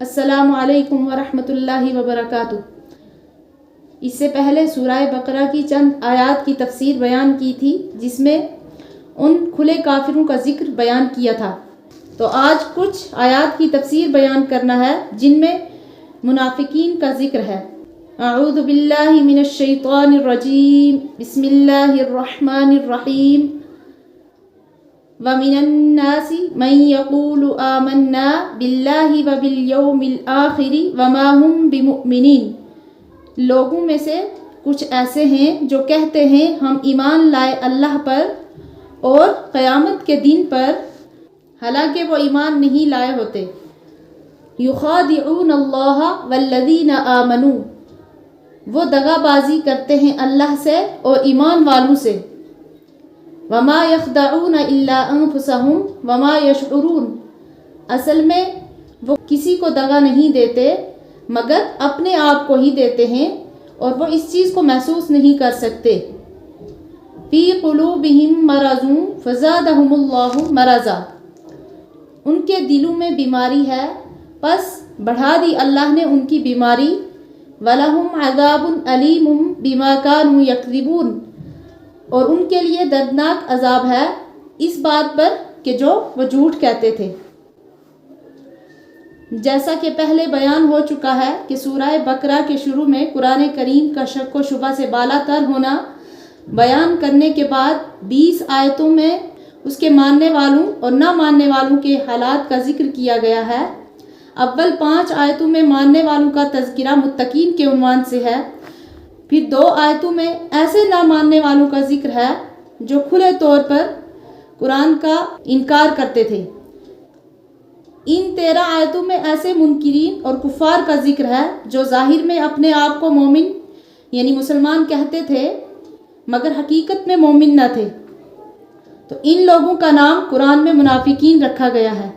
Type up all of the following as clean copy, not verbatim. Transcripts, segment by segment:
السلام علیکم ورحمۃ اللہ وبرکاتہ۔ اس سے پہلے سورہ بقرہ کی چند آیات کی تفسیر بیان کی تھی، جس میں ان کھلے کافروں کا ذکر بیان کیا تھا۔ تو آج کچھ آیات کی تفسیر بیان کرنا ہے جن میں منافقین کا ذکر ہے۔ اعوذ باللہ من الشیطان الرجیم، بسم اللہ الرحمن الرحیم۔ وَمِنَ النَّاسِ مَن يَقُولُ آمَنَّا بِاللَّهِ وَبِالْيَوْمِ الْآخِرِ وَمَا هُمْ بِمُؤْمِنِينَ، لوگوں میں سے کچھ ایسے ہیں جو کہتے ہیں ہم ایمان لائے اللہ پر اور قیامت کے دن پر، حالانکہ وہ ایمان نہیں لائے ہوتے۔ يُخَادِعُونَ اللَّهَ وَالَّذِينَ آمَنُوا، وہ دغا بازی کرتے ہیں اللہ سے اور ایمان والوں سے۔ وَمَا يَخْدَعُونَ إِلَّا أَنفُسَهُمْ وَمَا يَشْعُرُونَ، اصل میں وہ کسی کو دغا نہیں دیتے مگر اپنے آپ کو ہی دیتے ہیں اور وہ اس چیز کو محسوس نہیں کر سکتے۔ فِي قُلُوبِهِم مَرَضٌ فَزَادَهُمُ اللَّهُ مَرَضًا، ان کے دلوں میں بیماری ہے پس بڑھا دی اللہ نے ان کی بیماری۔ وَلَهُمْ عَذَابٌ أَلِيمٌ بِمَا كَانُوا يَكْذِبُونَ، اور ان کے لیے دردناک عذاب ہے اس بات پر کہ جو وہ جھوٹ کہتے تھے۔ جیسا کہ پہلے بیان ہو چکا ہے کہ سورہ بقرہ کے شروع میں قرآن کریم کا شک و شبہ سے بالا تر ہونا بیان کرنے کے بعد 20 آیتوں میں اس کے ماننے والوں اور نہ ماننے والوں کے حالات کا ذکر کیا گیا ہے۔ اول 5 آیتوں میں ماننے والوں کا تذکرہ متقین کے عنوان سے ہے، پھر 2 آیتوں میں ایسے نہ ماننے والوں کا ذکر ہے جو کھلے طور پر قرآن کا انکار کرتے تھے۔ ان 13 آیتوں میں ایسے منکرین اور کفار کا ذکر ہے جو ظاہر میں اپنے آپ کو مومن یعنی مسلمان کہتے تھے مگر حقیقت میں مومن نہ تھے، تو ان لوگوں کا نام قرآن میں منافقین رکھا گیا ہے۔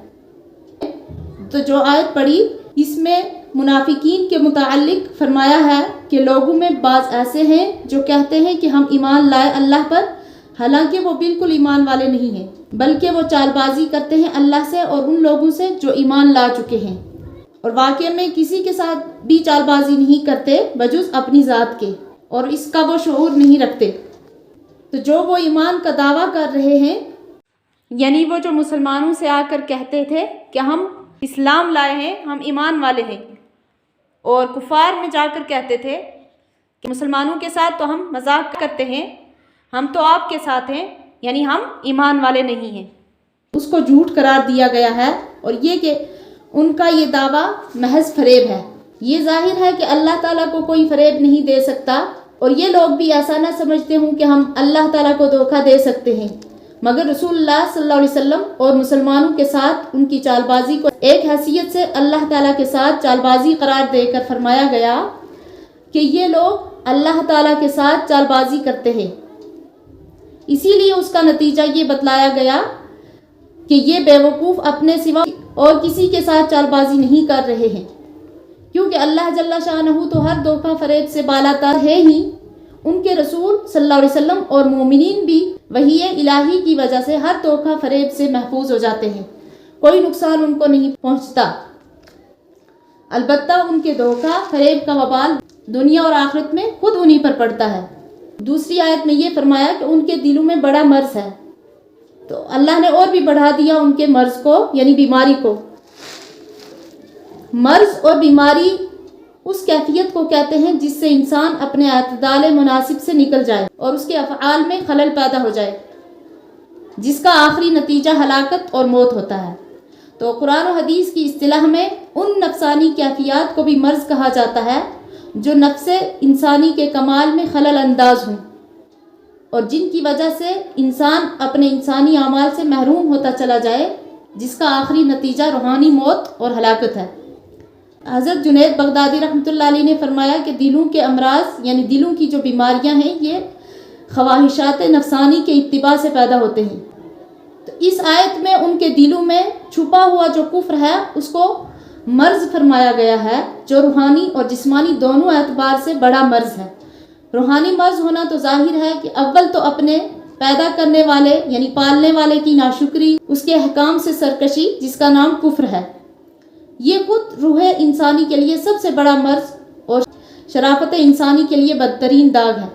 تو جو آیت پڑھی اس میں منافقین کے متعلق فرمایا ہے کہ لوگوں میں بعض ایسے ہیں جو کہتے ہیں کہ ہم ایمان لائے اللہ پر، حالانکہ وہ بالکل ایمان والے نہیں ہیں، بلکہ وہ چال بازی کرتے ہیں اللہ سے اور ان لوگوں سے جو ایمان لا چکے ہیں، اور واقع میں کسی کے ساتھ بھی چال بازی نہیں کرتے بجز اپنی ذات کے، اور اس کا وہ شعور نہیں رکھتے۔ تو جو وہ ایمان کا دعویٰ کر رہے ہیں، یعنی وہ جو مسلمانوں سے آ کر کہتے تھے کہ ہم اسلام لائے ہیں، ہم ایمان والے ہیں، اور کفار میں جا کر کہتے تھے کہ مسلمانوں کے ساتھ تو ہم مذاق کرتے ہیں، ہم تو آپ کے ساتھ ہیں، یعنی ہم ایمان والے نہیں ہیں، اس کو جھوٹ قرار دیا گیا ہے۔ اور یہ کہ ان کا یہ دعویٰ محض فریب ہے۔ یہ ظاہر ہے کہ اللہ تعالیٰ کو کوئی فریب نہیں دے سکتا، اور یہ لوگ بھی ایسا نہ سمجھتے ہوں کہ ہم اللہ تعالیٰ کو دھوکہ دے سکتے ہیں، مگر رسول اللہ صلی اللہ علیہ وسلم اور مسلمانوں کے ساتھ ان کی چال بازی کو ایک حیثیت سے اللہ تعالیٰ کے ساتھ چال بازی قرار دے کر فرمایا گیا کہ یہ لوگ اللہ تعالیٰ کے ساتھ چال بازی کرتے ہیں۔ اسی لیے اس کا نتیجہ یہ بتلایا گیا کہ یہ بیوقوف اپنے سوا اور کسی کے ساتھ چال بازی نہیں کر رہے ہیں، کیونکہ اللہ جل شانہ تو ہر دھوکہ فریب سے بالا تر ہے ہی، ان کے رسول صلی اللہ علیہ وسلم اور مومنین بھی وحی الہی کی وجہ سے ہر دھوکہ فریب سے محفوظ ہو جاتے ہیں، کوئی نقصان ان کو نہیں پہنچتا۔ البتہ ان کے دھوکہ فریب کا وبال دنیا اور آخرت میں خود انہی پر پڑتا ہے۔ دوسری آیت میں یہ فرمایا کہ ان کے دلوں میں بڑا مرض ہے، تو اللہ نے اور بھی بڑھا دیا ان کے مرض کو، یعنی بیماری کو۔ مرض اور بیماری اس کیفیت کو کہتے ہیں جس سے انسان اپنے اعتدال مناسب سے نکل جائے اور اس کے افعال میں خلل پیدا ہو جائے، جس کا آخری نتیجہ ہلاکت اور موت ہوتا ہے۔ تو قرآن و حدیث کی اصطلاح میں ان نفسانی کیفیات کو بھی مرض کہا جاتا ہے جو نفس انسانی کے کمال میں خلل انداز ہوں، اور جن کی وجہ سے انسان اپنے انسانی اعمال سے محروم ہوتا چلا جائے، جس کا آخری نتیجہ روحانی موت اور ہلاکت ہے۔ حضرت جنید بغدادی رحمۃ اللہ علیہ نے فرمایا کہ دلوں کے امراض یعنی دلوں کی جو بیماریاں ہیں یہ خواہشات نفسانی کے اتباع سے پیدا ہوتے ہیں۔ تو اس آیت میں ان کے دلوں میں چھپا ہوا جو کفر ہے اس کو مرض فرمایا گیا ہے، جو روحانی اور جسمانی دونوں اعتبار سے بڑا مرض ہے۔ روحانی مرض ہونا تو ظاہر ہے کہ اول تو اپنے پیدا کرنے والے یعنی پالنے والے کی ناشکری، اس کے احکام سے سرکشی جس کا نام کفر ہے۔ یہ خود روح انسانی کے لیے سب سے بڑا مرض اور شرافت انسانی کے لیے بدترین داغ ہے۔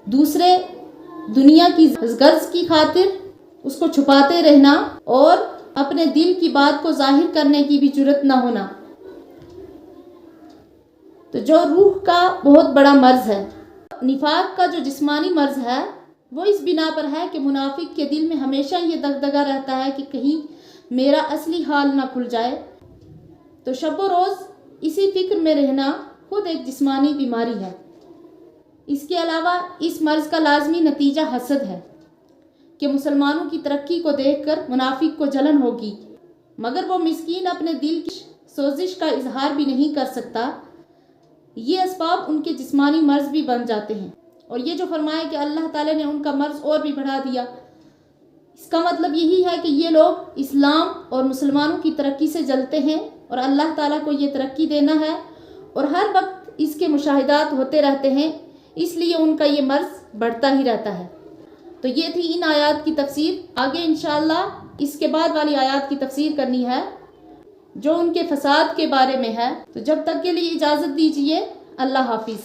دوسرے، دنیا کی غرض کی خاطر اس کو چھپاتے رہنا اور اپنے دل کی بات کو ظاہر کرنے کی بھی جرات نہ ہونا، تو جو روح کا بہت بڑا مرض ہے۔ نفاق کا جو جسمانی مرض ہے وہ اس بنا پر ہے کہ منافق کے دل میں ہمیشہ یہ دغدغہ رہتا ہے کہ کہیں میرا اصلی حال نہ کھل جائے، تو شب و روز اسی فکر میں رہنا خود ایک جسمانی بیماری ہے۔ اس کے علاوہ اس مرض کا لازمی نتیجہ حسد ہے کہ مسلمانوں کی ترقی کو دیکھ کر منافق کو جلن ہوگی، مگر وہ مسکین اپنے دل کی سوزش کا اظہار بھی نہیں کر سکتا۔ یہ اسباب ان کے جسمانی مرض بھی بن جاتے ہیں، اور یہ جو فرمایا کہ اللہ تعالیٰ نے ان کا مرض اور بھی بڑھا دیا، اس کا مطلب یہی ہے کہ یہ لوگ اسلام اور مسلمانوں کی ترقی سے جلتے ہیں، اور اللہ تعالیٰ کو یہ ترقی دینا ہے، اور ہر وقت اس کے مشاہدات ہوتے رہتے ہیں، اس لیے ان کا یہ مرض بڑھتا ہی رہتا ہے۔ تو یہ تھی ان آیات کی تفسیر۔ آگے انشاءاللہ اس کے بعد والی آیات کی تفسیر کرنی ہے جو ان کے فساد کے بارے میں ہے۔ تو جب تک کے لیے اجازت دیجیے، اللہ حافظ۔